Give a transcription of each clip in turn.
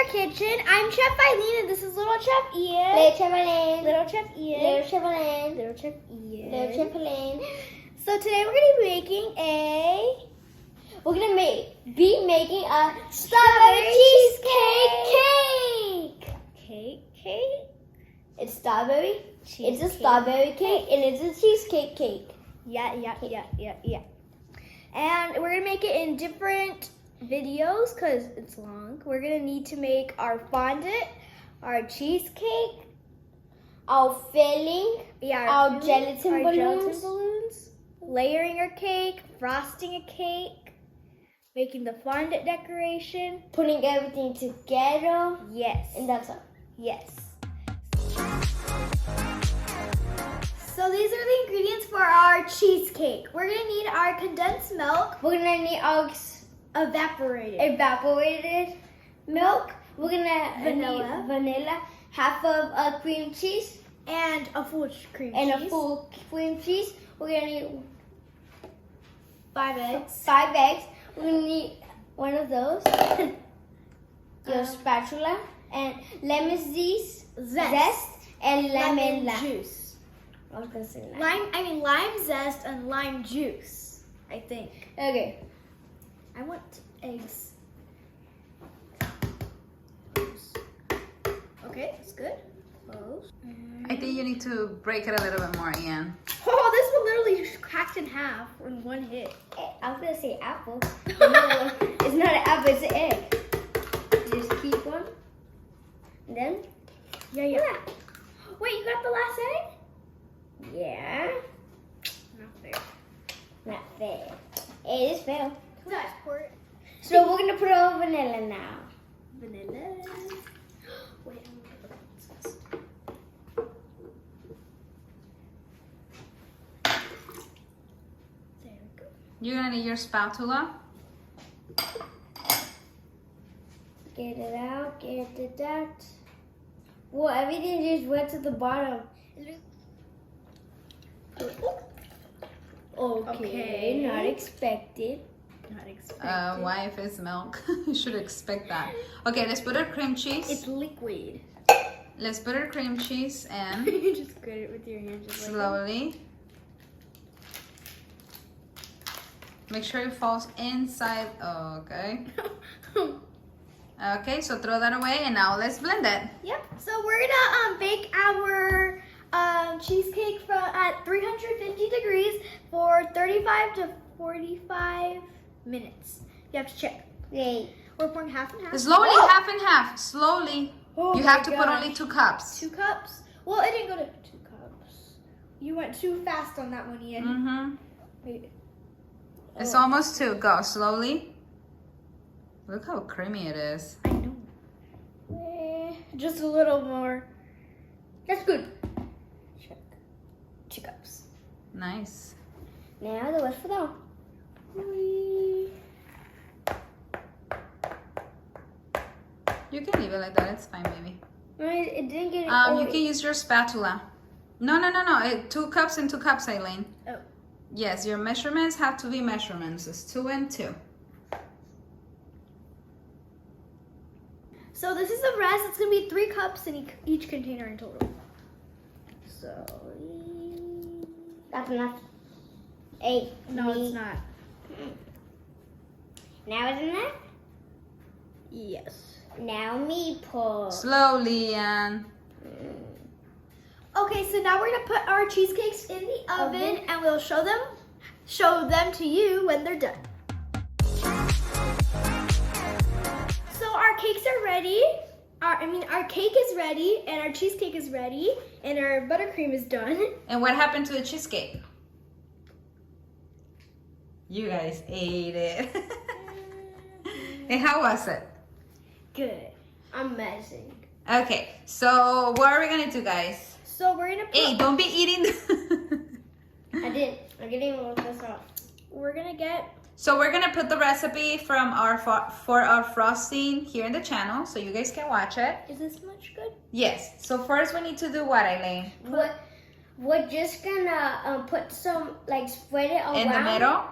our kitchen. I'm Chef Eileen and this is Little Chef Ian. Little Chef Eileen. Little Chef Ian. Little Chef Eileen. Little Chef Ian. Little Chef Eileen. So today we're gonna be making be making a strawberry cheesecake cake. Cake? It's strawberry. Cheesecake. It's a strawberry cake and it's a cheesecake cake. Yeah. And we're gonna make it in different videos because it's long. We're gonna need to make our fondant, our cheesecake, Our filling. Our gelatin balloons, layering our cake, frosting a cake, making the fondant decoration. Putting everything together. Yes. And that's all. Yes. So these are the ingredients for our cheesecake. We're gonna need our condensed milk. We're gonna need our evaporated milk. We're gonna Vanilla. need vanilla, half of a cream cheese, And a full cream and cheese. a full cream cheese. We're gonna need 5 eggs. 5 eggs. We're gonna need one of those. Your spatula and lemon zest and lemon juice. I was gonna say lime. Lime zest and lime juice, I think. Okay. I want eggs. Okay, that's good. Close. I think you need to break it a little bit more, Ian. Oh, this one literally just cracked in half in one hit. I was gonna say apple. No, it's not an apple, it's an egg. Just keep one. And then? Yeah. Wait, you got the last egg? Yeah. Not fair. Not fair. It is fair. Let's pour it. So we're gonna put our vanilla now. Vanilla. Wait, I'm gonna put the zest. There we go. You're gonna need your spatula. Get it out, get it out. Well, everything just went to the bottom. Okay, not expected. Not expected. Why if it's milk? You should expect that. Okay, let's put our cream cheese. It's liquid. Let's put our cream cheese in You just grate it with your hand just like slowly. Make sure it falls inside. Okay. Okay, so throw that away and now let's blend it. Yep. So we're gonna bake our cheesecake at 350 degrees for 35 to 45 minutes. You have to check. Wait. We're pouring half and half. Slowly, Oh! half and half. Slowly. Oh You my have to put gosh. only 2 cups. 2 cups. Well, it didn't go to 2 cups. You went too fast on that one, Ian. Mm-hmm. Wait. It's Oh. almost 2. Go slowly. Look how creamy it is. I know. Just a little more. That's good. Check. 2 cups. Nice. Now the rest for them. You can leave it like that. It's fine, baby. It didn't get You can use your spatula. No. 2 cups and 2 cups, Eileen. Oh. Yes, your measurements have to be measurements. It's 2 and 2. So this is the rest. It's gonna be 3 cups in each container in total. So That's enough. 8. no, it's not. Now it's enough. Yes. Now me pour. Slowly, Ian. Okay, so now we're gonna put our cheesecakes in the oven, and we'll show them to you when they're done. So our cakes are ready. Our cake is ready, and our cheesecake is ready, and our buttercream is done. And what happened to the cheesecake? You guys ate it. And how was it? Good. Amazing. Okay, so what are we gonna do, guys? So we're gonna put, Hey, don't be eating. I didn't even want this off. we're gonna get So we're gonna put the recipe from for our frosting here in the channel, so you guys can watch it. Is this much good? Yes. So first we need to do what, Eileen? We're just gonna put some, like, spread it around. In the middle?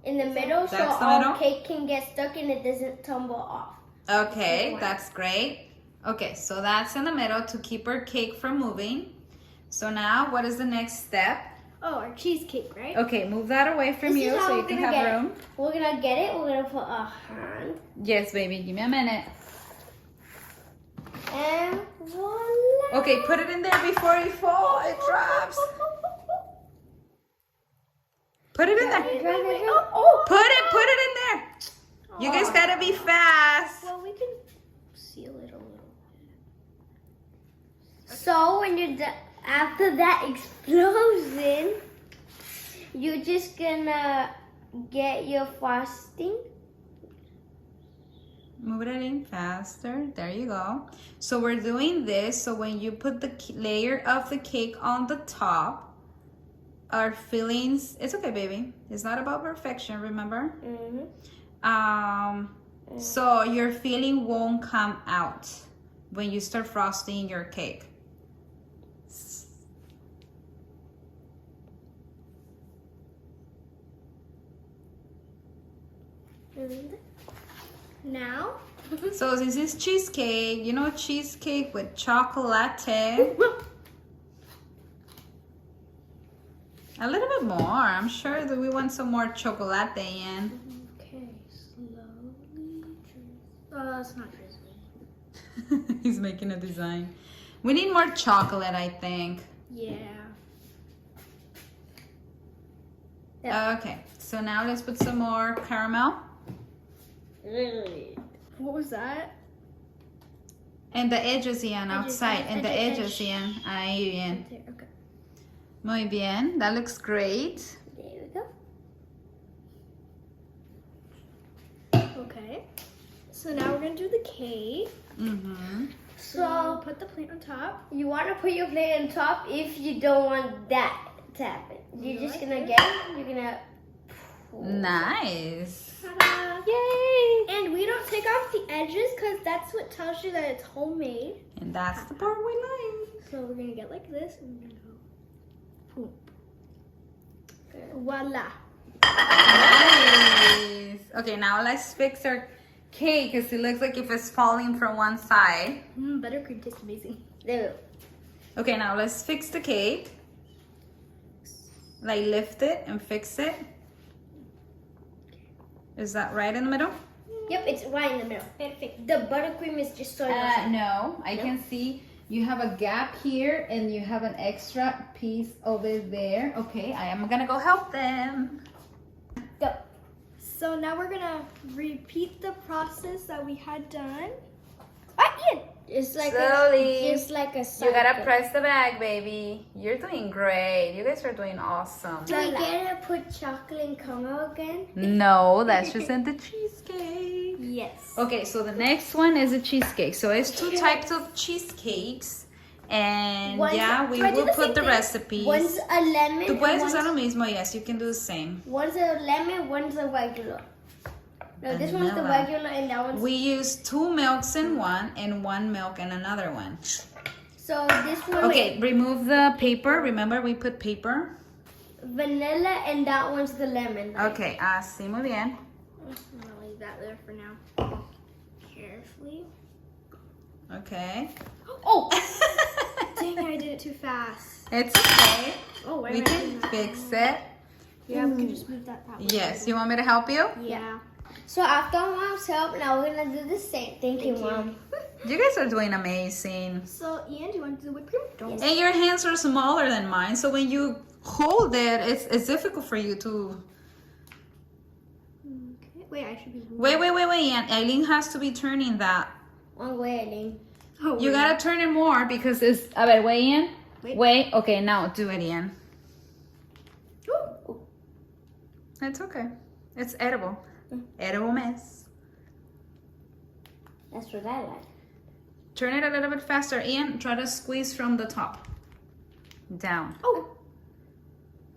In the middle, so That's the our middle? cake can get stuck and it doesn't tumble off. Okay, that's great. Okay, so that's in the middle to keep our cake from moving. So now, what is the next step? Oh, our cheesecake, right? Okay, move that away from This you is how so you we're can gonna have get room. it. We're gonna get it. We're gonna put a hand. Yes, baby, give me a minute. And voila. Okay, put it in there before it falls. It drops. Put it in there. Put it in there. You guys gotta be fast. Well, we can seal it a little. So when you're done, after that explosion, you're just gonna get your frosting. Move it in faster. There you go. So we're doing this. So when you put the layer of the cake on the top, our fillings, it's okay, baby. It's not about perfection, remember? So your filling won't come out when you start frosting your cake. Now. So this is cheesecake. You know, cheesecake with chocolate. A little bit more. I'm sure that we want some more chocolate in. Okay, slowly. Oh, it's not drizzling. He's making a design. We need more chocolate, I think. Yeah. Okay, so now let's put some more caramel. What was that? And the edges, Ian, Edges, outside. And the edge. edges, Ian. Ahí, bien. There, okay. Muy bien. That looks great. There we go. Okay. So now we're gonna do the cake. Mm-hmm. So put the plate on top. You want to put your plate on top if you don't want that to happen. You're just gonna get it. You're gonna. Nice. Ta-da! Yay! And we don't take off the edges because that's what tells you that it's homemade. And that's the part we like. So we're gonna get like this and we're gonna go. Boom. Voila. Nice. Okay, now let's fix our cake because it looks like if it's falling from one side. Buttercream tastes amazing. There Okay, now let's fix the cake. Like lift it and fix it. Is that right in the middle? Yep, it's right in the middle. Perfect. The buttercream is just so. No, I can see you have a gap here and you have an extra piece over there. Okay, I am gonna go help them. Go. So now we're gonna repeat the process that we had done. It's like Slowly. just like a. You gotta cycle. press the bag, baby. You're doing great. You guys are doing awesome. Do we get to put chocolate and caramel again? No, that's just in the cheesecake. Yes. Okay, so the next one is a cheesecake. So it's two types of cheesecakes. And One's- yeah, we Can I do will the put same the thing? recipes. One's a lemon. Tú and puedes one's- usar lo mismo, yes, you can do the same. One's a lemon, one's a regular. No, this one's the Vanilla. regular and that one's. We use 2 milks in one and 1 milk in another one. So this one. Okay, remove the paper. Remember we put paper? Vanilla and that one's the lemon. Right? Okay, así muy bien. I'm gonna leave that there for now. Carefully. Okay. Oh! Dang, I did it too fast. It's okay. Oh, wait. We can fix it. Yeah, we can just move that way. Yes, you want me to help you? Yeah. So after Mom's help, now we're gonna do the same. Thank you, Mom. You guys are doing amazing. So, Ian, do you want to do whipped cream? Don't. And your hands are smaller than mine, so when you hold it, it's difficult for you to... Okay. Wait, I should be. Wait, Ian. Eileen has to be turning that. I'm waiting. Oh, You wait. gotta turn it more because it's... A ver, wait, Ian. Wait. Wait. Okay, now do it, Ian. Ooh. It's okay. It's edible. Edible mess. That's what I like. Turn it a little bit faster, Ian. Try to squeeze from the top. Down. Oh.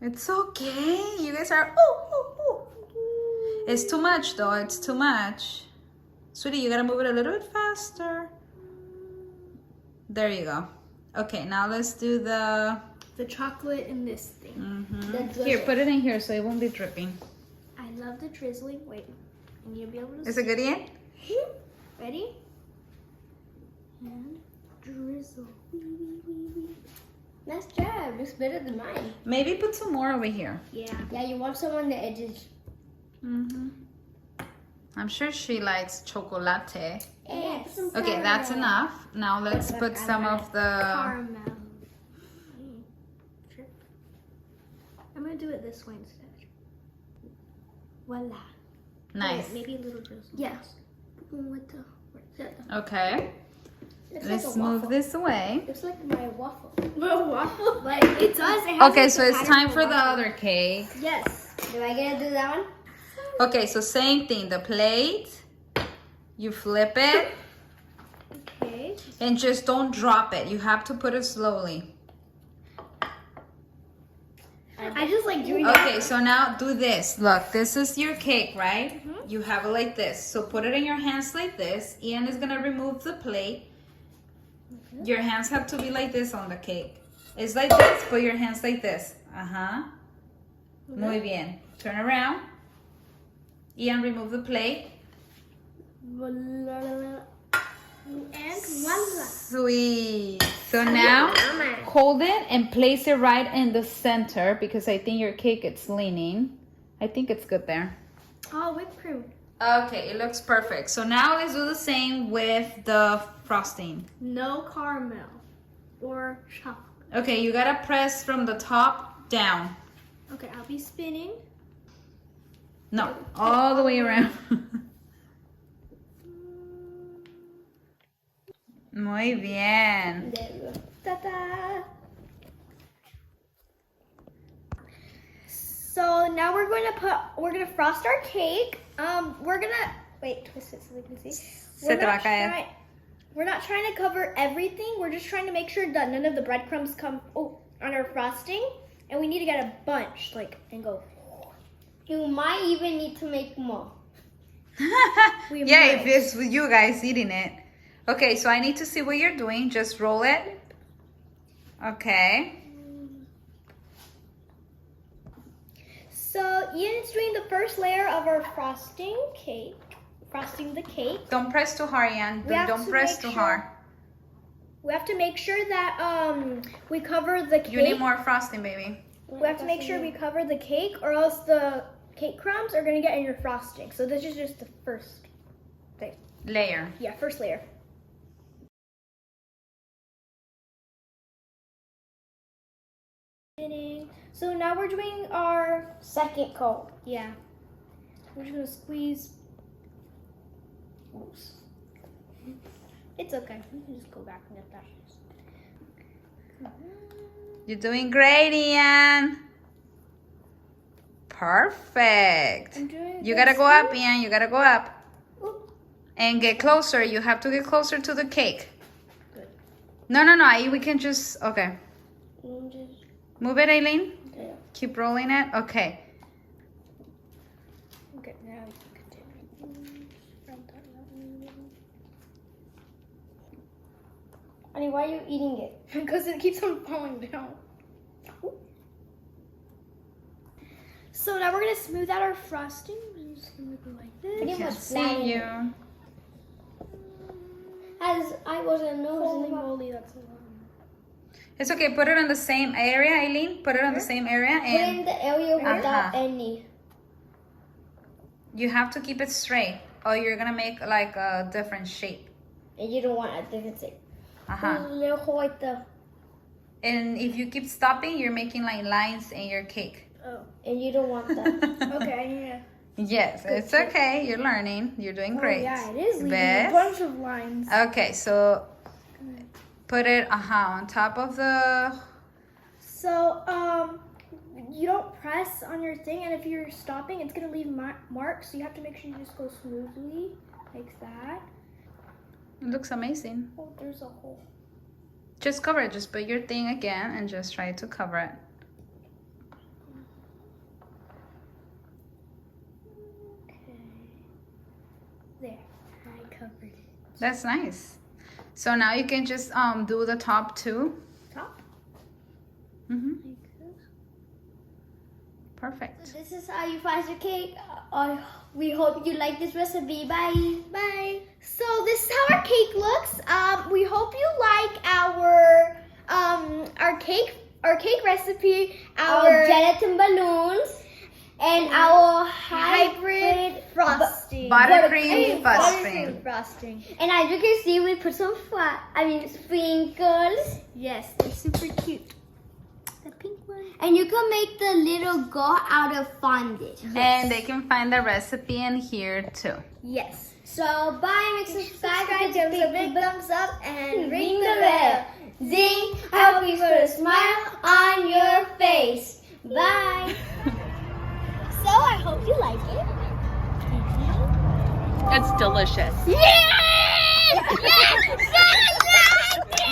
It's okay. You guys are... It's too much, though. It's too much. Sweetie, you gotta move it a little bit faster. There you go. Okay, now let's do the... The chocolate in this thing. Mhm. Here, put it in here so it won't be dripping. I love the drizzling. Wait. I need to be able to Is it good, Ian? Ready? And drizzle. Nice job. Looks better than mine. Maybe put some more over here. Yeah. Yeah, you want some on the edges. I'm sure she likes chocolate. Yes. Okay, that's enough. Now let's put some of the... Caramel. I'm gonna do it this way instead. Voila. Nice. Oh, maybe a little drizzle. Yes. With the... Okay. Looks Let's like a move waffle. this away. Looks like my waffle. A waffle? Like, it does. It has Okay, like so the it's pattern time of a for the waffle. other cake. Yes. Do I get to do that one? Okay, so same thing. The plate, you flip it, Okay. and just don't drop it. You have to put it slowly. I just like doing that. Okay, so now do this. Look, this is your cake, right? You have it like this. So put it in your hands like this. Ian is gonna remove the plate. Your hands have to be like this on the cake. It's like this, put your hands like this. Muy bien. Turn around. Ian, remove the plate. And voila. Sweet. So now hold it and place it right in the center because I think your cake is leaning. I think it's good there. Oh, whipped cream. Okay, it looks perfect. So now let's do the same with the frosting. No caramel or chocolate. Okay, you gotta press from the top down. Okay, I'll be spinning. No, all the way around. Muy bien. There we go. Ta-da! So now we're gonna frost our cake. We're gonna wait, twist it so we can see. Se te va a caer. We're not trying to cover everything. We're just trying to make sure that none of the breadcrumbs come on our frosting, and we need to get a bunch, and go. You might even need to make more. We Yeah, might. if it's with you guys eating it. Okay, so I need to see what you're doing. Just roll it. Okay. So Ian's doing the first layer of our frosting the cake. Don't press too hard, Ian. We have Don't to press make too sure- hard. We have to make sure that we cover the cake. You need more frosting, baby. We have to make sure we cover the cake, or else the cake crumbs are gonna get in your frosting. So this is just the first thing. Layer. Yeah, first layer. So now we're doing our Second coat. yeah. We're just gonna squeeze. Oops. It's okay. We can just go back and get that. You're doing great, Ian. Perfect. I'm doing You gotta this go up, too. Ian. You gotta go up. Oop. And get closer. You have to get closer to the cake. Good. No. We can just... Okay. Move it, Aileen. Yeah. Keep rolling it. Okay. Okay, now you can continue. Honey, why are you eating it? Because it keeps on falling down. So now we're gonna smooth out our frosting. We're just gonna go like this. Pretty Can't much see flatten it. you. As I was a nose. Holy moly, that's a lot. It's okay. Put it on the same area, Aileen. Put it on the same area. Put it in And the area without Uh-huh. any. you have to keep it straight. Or you're going to make like a different shape. And you don't want a different shape. Uh-huh. Little hole right there. And if you keep stopping, you're making like lines in your cake. Oh. And you don't want that. Okay, I need to. Yes, it's okay. You're learning. You're doing great. Oh, yeah, it is leaving Beth? a bunch of lines. Okay, so put it on top of the... So, you don't press on your thing, and if you're stopping, it's gonna leave marks. So you have to make sure you just go smoothly, like that. It looks amazing. Oh, there's a hole. Just cover it. Just put your thing again and just try to cover it. Okay. There, I covered it. That's nice. So now you can just do the top too. Top. Mm-hmm. Like this. Perfect. This is how you fry your cake. We hope you like this recipe. Bye. Bye. So this is how our cake looks. We hope you like our cake recipe, Our gelatin balloons, and our hybrid frosting. Buttercream Buttercream frosting. And as you can see, we put some sprinkles. Yes, it's super cute. The pink one. And you can make the little girl out of fondant. And they can find the recipe in here too. Yes. So bye, make sure subscribe, Give us a big thumbs up and ring the bell. Zing, I hope you put a smile on your face. Bye. So I hope you like it. It's delicious. Yes! Yes! Yes! Yes!